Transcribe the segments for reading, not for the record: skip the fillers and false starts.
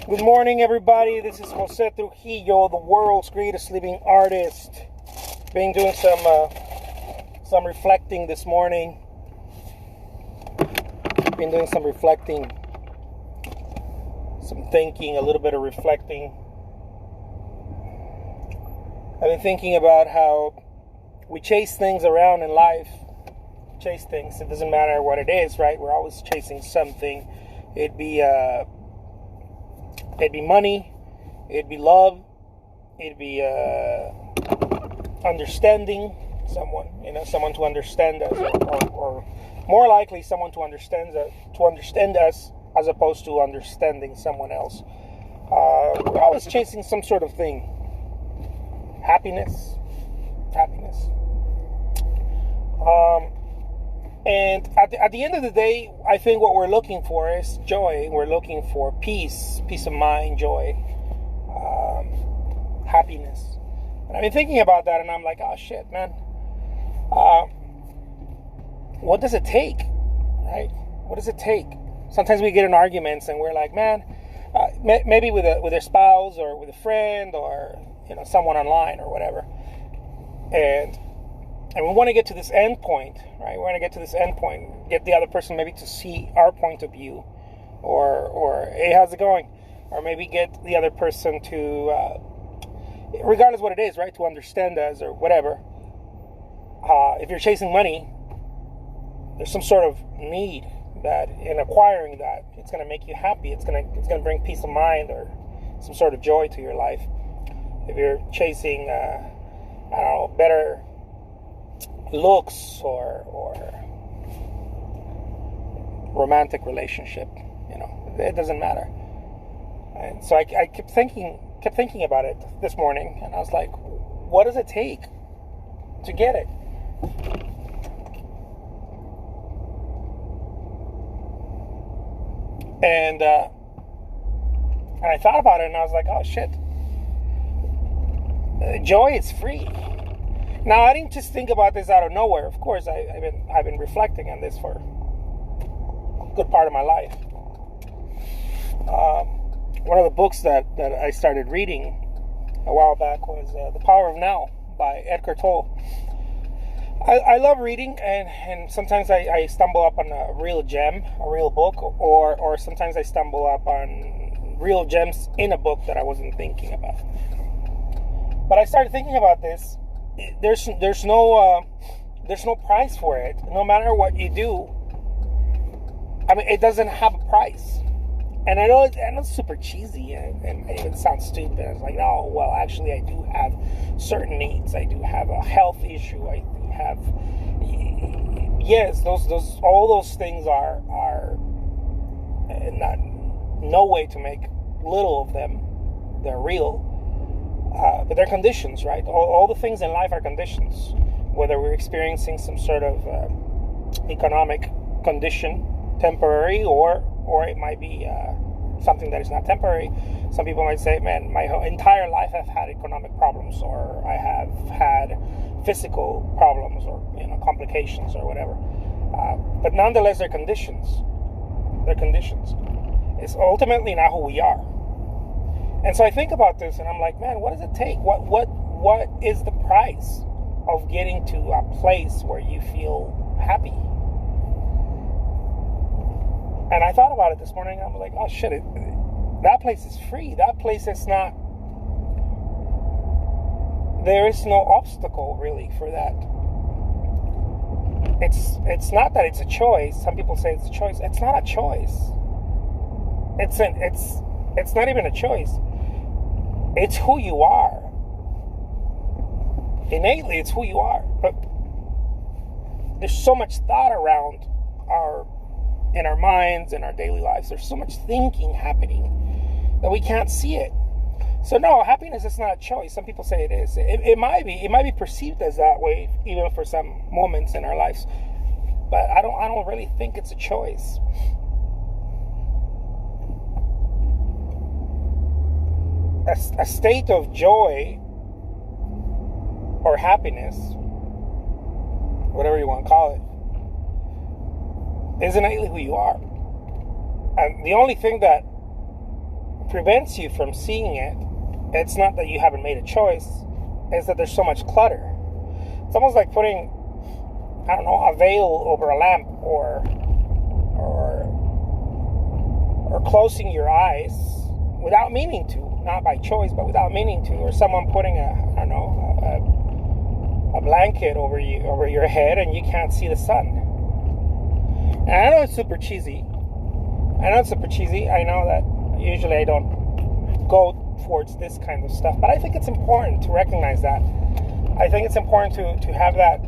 Good morning, everybody. This is Jose Trujillo, the world's greatest living artist. Been doing some reflecting this morning. Been doing some reflecting, some thinking, a little bit of reflecting. I've been thinking about how we chase things around in life. Chase things. It doesn't matter what it is, right? We're always chasing something. It'd be money, it'd be love, it'd be understanding someone to understand us, or more likely someone to understand us as opposed to understanding someone else. We're always chasing some sort of thing. Happiness. And at the end of the day, I think what we're looking for is joy. We're looking for peace of mind, joy, happiness. And I've been thinking about that, and I'm like, oh shit, man. What does it take, right? What does it take? Sometimes we get in arguments, and we're like, man, maybe with a spouse or with a friend or someone online or whatever, and we want to get to this end point, right? We want to get to this end point, get the other person maybe to see our point of view, or hey, how's it going? Or maybe get the other person to, regardless what it is, right, to understand us or whatever. If you're chasing money, there's some sort of need that in acquiring that, it's going to make you happy. It's going to bring peace of mind or some sort of joy to your life. If you're chasing, better looks or romantic relationship, it doesn't matter. And so I kept thinking about it this morning, and I was like, what does it take to get it? And I thought about it, and I was like, oh shit, joy is free. Now, I didn't just think about this out of nowhere. Of course, I've been reflecting on this for a good part of my life. One of the books that I started reading a while back was The Power of Now by Edgar Tolle. I love reading, and sometimes I stumble up on a real gem, a real book, or sometimes I stumble up on real gems in a book that I wasn't thinking about. But I started thinking about this. There's no price for it. No matter what you do, it doesn't have a price. And I know it's super cheesy, and it even sounds stupid. It's like, oh, well, actually, I do have certain needs. I do have a health issue. I do have, yes, all those things are not no way to make little of them. They're real. But they're conditions, right? All the things in life are conditions. Whether we're experiencing some sort of economic condition, temporary, or it might be something that is not temporary. Some people might say, man, my entire life I've had economic problems, or I have had physical problems, or complications, or whatever. But nonetheless, they're conditions. They're conditions. It's ultimately not who we are. And so I think about this, and I'm like, man, what does it take? What is the price of getting to a place where you feel happy? And I thought about it this morning, and I'm like, oh shit, that place is free. That place is not, there is no obstacle really for that. It's not that it's a choice. Some people say it's a choice. It's not a choice. It's not even a choice. It's who you are. Innately, it's who you are. But there's so much thought around in our minds, in our daily lives. There's so much thinking happening that we can't see it. So no, happiness is not a choice. Some people say it is. It might be. It might be perceived as that way, even for some moments in our lives. But I don't really think it's a choice. A state of joy or happiness, whatever you want to call it, is innately who you are. And the only thing that prevents you from seeing it, it's not that you haven't made a choice, it's that there's so much clutter. It's almost like putting, I don't know, a veil over a lamp, or closing your eyes without meaning to, not by choice, but without meaning to, or someone putting a blanket over your head and you can't see the sun. And I know it's super cheesy. I know that usually I don't go towards this kind of stuff, but I think it's important to recognize that. I think it's important to have that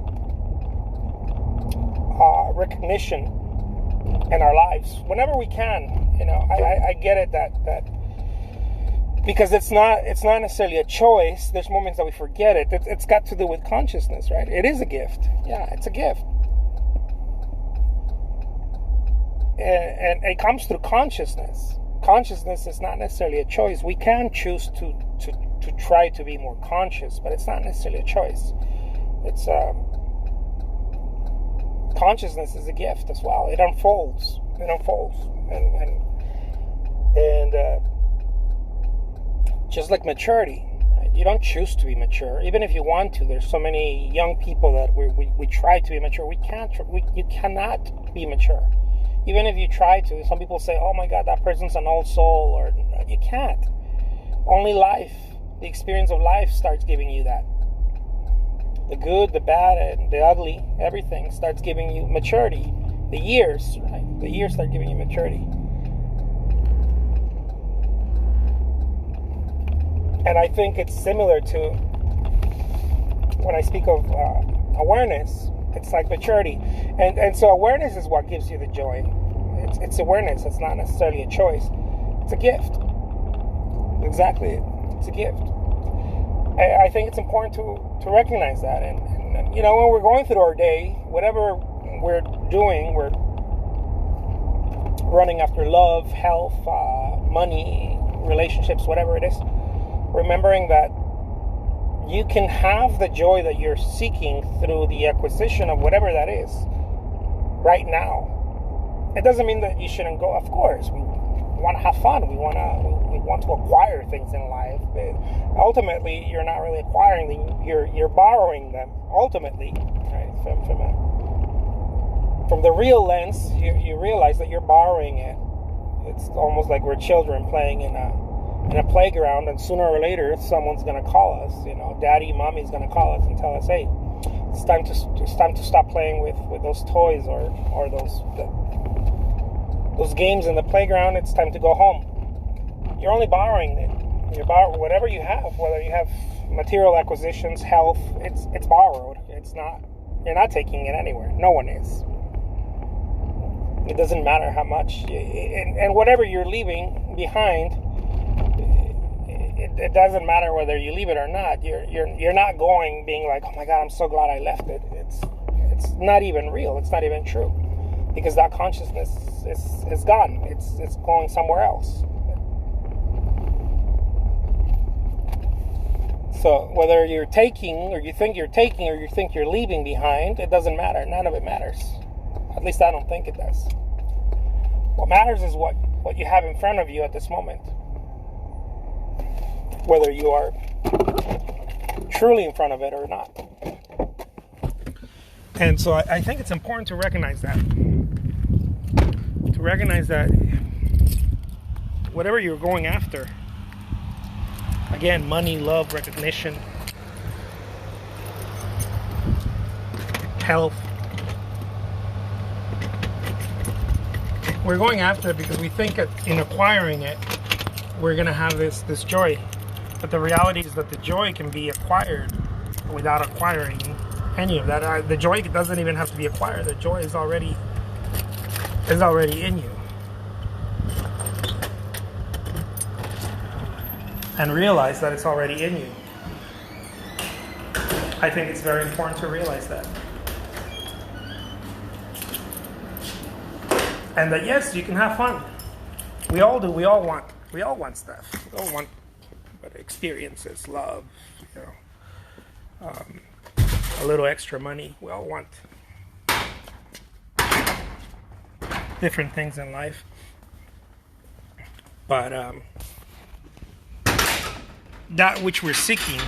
recognition in our lives whenever we can. I get it that because it's not necessarily a choice. There's moments that we forget it. It's got to do with consciousness, right? It is a gift. Yeah, it's a gift. And it comes through consciousness. Consciousness is not necessarily a choice. We can choose to try to be more conscious, but it's not necessarily a choice. It's consciousness is a gift as well. It unfolds, and just like maturity, right? You don't choose to be mature, even if you want to. There's so many young people that we try to be mature. You cannot be mature. Even if you try to, some people say, oh my God, that person's an old soul, or you can't. Only life, the experience of life starts giving you that. The good, the bad, and the ugly, everything starts giving you maturity. The years, right? The years start giving you maturity. And I think it's similar to when I speak of awareness. It's like maturity, and so awareness is what gives you the joy. It's awareness. It's not necessarily a choice. It's a gift. Exactly, it's a gift. I think it's important to recognize that, and when we're going through our day, whatever we're doing, we're running after love, health, money, relationships, whatever it is. Remembering that you can have the joy that you're seeking through the acquisition of whatever that is right now. It doesn't mean that you shouldn't go. Of course, we want to have fun. We want to acquire things in life. But ultimately, you're not really acquiring them. You're borrowing them. Ultimately, right? From the real lens, you realize that you're borrowing it. It's almost like we're children playing in a playground, and sooner or later someone's going to call us. Daddy, mommy's going to call us and tell us, hey, it's time to stop playing with those toys or those games in the playground. It's time to go home. You're only borrowing it. You borrow whatever you have, whether you have material acquisitions, health. It's borrowed. It's not. You're not taking it anywhere. No one is. It doesn't matter how much, and whatever you're leaving behind. It doesn't matter whether you leave it or not. You're not going being like, oh my God, I'm so glad I left it. It's not even real. It's not even true, because that consciousness is gone. It's going somewhere else. So whether you're taking, or you think you're taking, or you think you're leaving behind, it doesn't matter. None of it matters. At least I don't think it does. What matters is what you have in front of you at this moment. Whether you are truly in front of it or not. And so I think it's important to recognize that. To recognize that whatever you're going after, again, money, love, recognition, health, we're going after it because we think that in acquiring it, we're going to have this joy. But the reality is that the joy can be acquired without acquiring any of that. The joy doesn't even have to be acquired. The joy is already in you. And realize that it's already in you. I think it's very important to realize that. And that yes, you can have fun. We all do. We all want stuff. We all want experiences, love, a little extra money. We all want different things in life, but that which we're seeking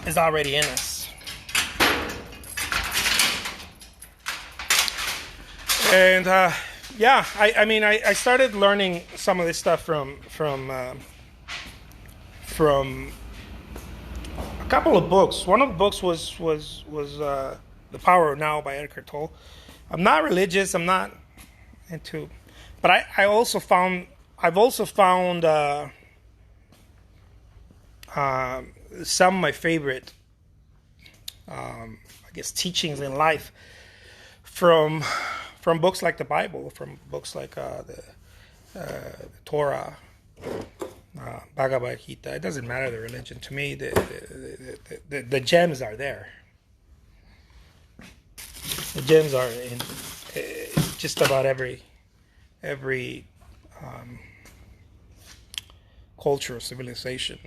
is already in us. And yeah, I started learning some of this stuff from a couple of books. One of the books was The Power of Now by Eckhart Tolle. I'm not religious. I'm not into, but I've also found some of my favorite, I guess, teachings in life from books like the Bible, from books like the Torah, Bhagavad Gita. It doesn't matter the religion to me. The gems are there. The gems are in just about every culture or civilization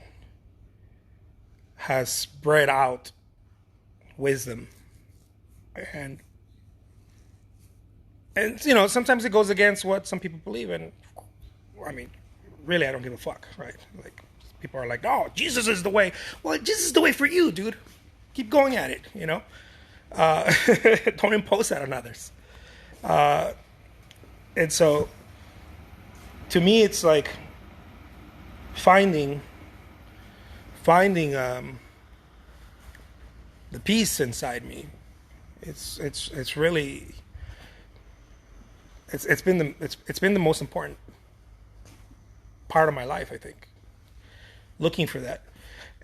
has spread out wisdom, and you know, sometimes it goes against what some people believe, and I mean, really, I don't give a fuck, right? Like, people are like, oh, Jesus is the way. Well, Jesus is the way for you, dude. Keep going at it, you know. Don't impose that on others. And so, to me, it's like finding the peace inside me. It's really it's been the most important part of my life, I think. Looking for that,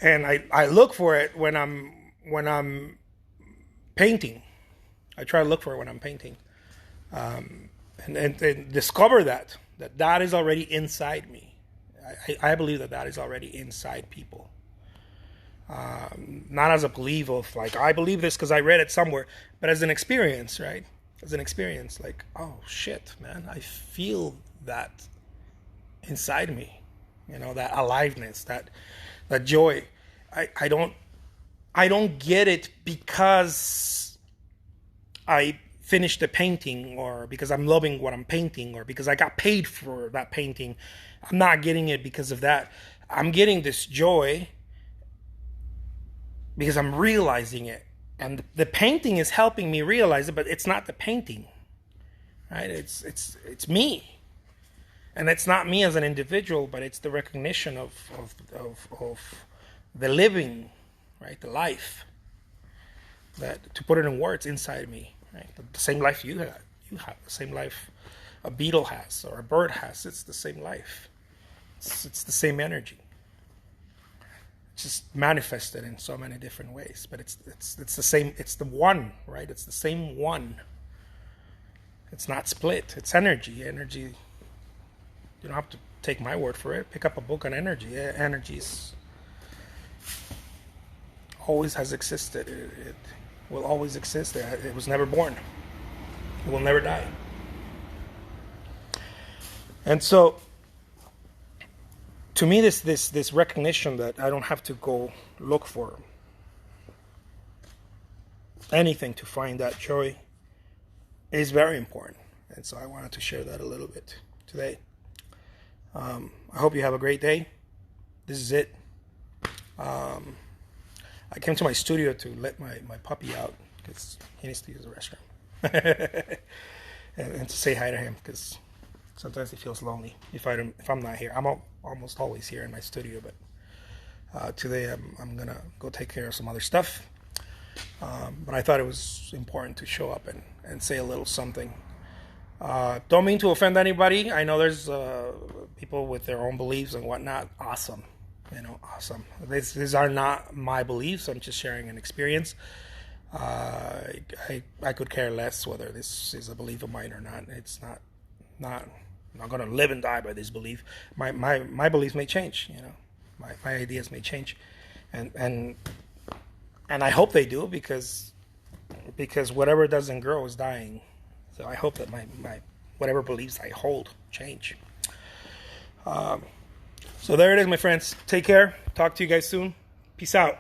and I look for it when I'm painting. I try to look for it when I'm painting, and discover that is already inside me. I believe that is already inside people. Not as a belief of like, I believe this because I read it somewhere, but as an experience, right? As an experience, like, oh shit, man, I feel that inside me, you know, that aliveness, that joy. I don't get it because I finished the painting, or because I'm loving what I'm painting, or because I got paid for that painting. I'm not getting it because of that. I'm getting this joy because I'm realizing it. And the painting is helping me realize it, but it's not the painting, right? It's me. And it's not me as an individual, but it's the recognition of the living, right? The life, that, to put it in words, inside me, right? The same life you have the same life a beetle has, or a bird has. It's the same life. It's the same energy. It's just manifested in so many different ways, but it's the same. It's the one, right? It's the same one. It's not split. It's energy. Energy. You don't have to take my word for it. Pick up a book on energy. Energy's always has existed. It will always exist. It was never born. It will never die. And so, to me, this recognition that I don't have to go look for anything to find that joy is very important. And so I wanted to share that a little bit today. I hope you have a great day. This is it. I came to my studio to let my puppy out because he needs to use the restroom. and to say hi to him, because sometimes he feels lonely if I'm not here. I'm almost always here in my studio, but today I'm gonna go take care of some other stuff. But I thought it was important to show up and say a little something. Don't mean to offend anybody. I know there's people with their own beliefs and whatnot. Awesome, awesome. These are not my beliefs. I'm just sharing an experience. I could care less whether this is a belief of mine or not. It's not. I'm not going to live and die by this belief. My beliefs may change. My ideas may change, and I hope they do, because whatever doesn't grow is dying. So I hope that my whatever beliefs I hold change. So there it is, my friends. Take care. Talk to you guys soon. Peace out.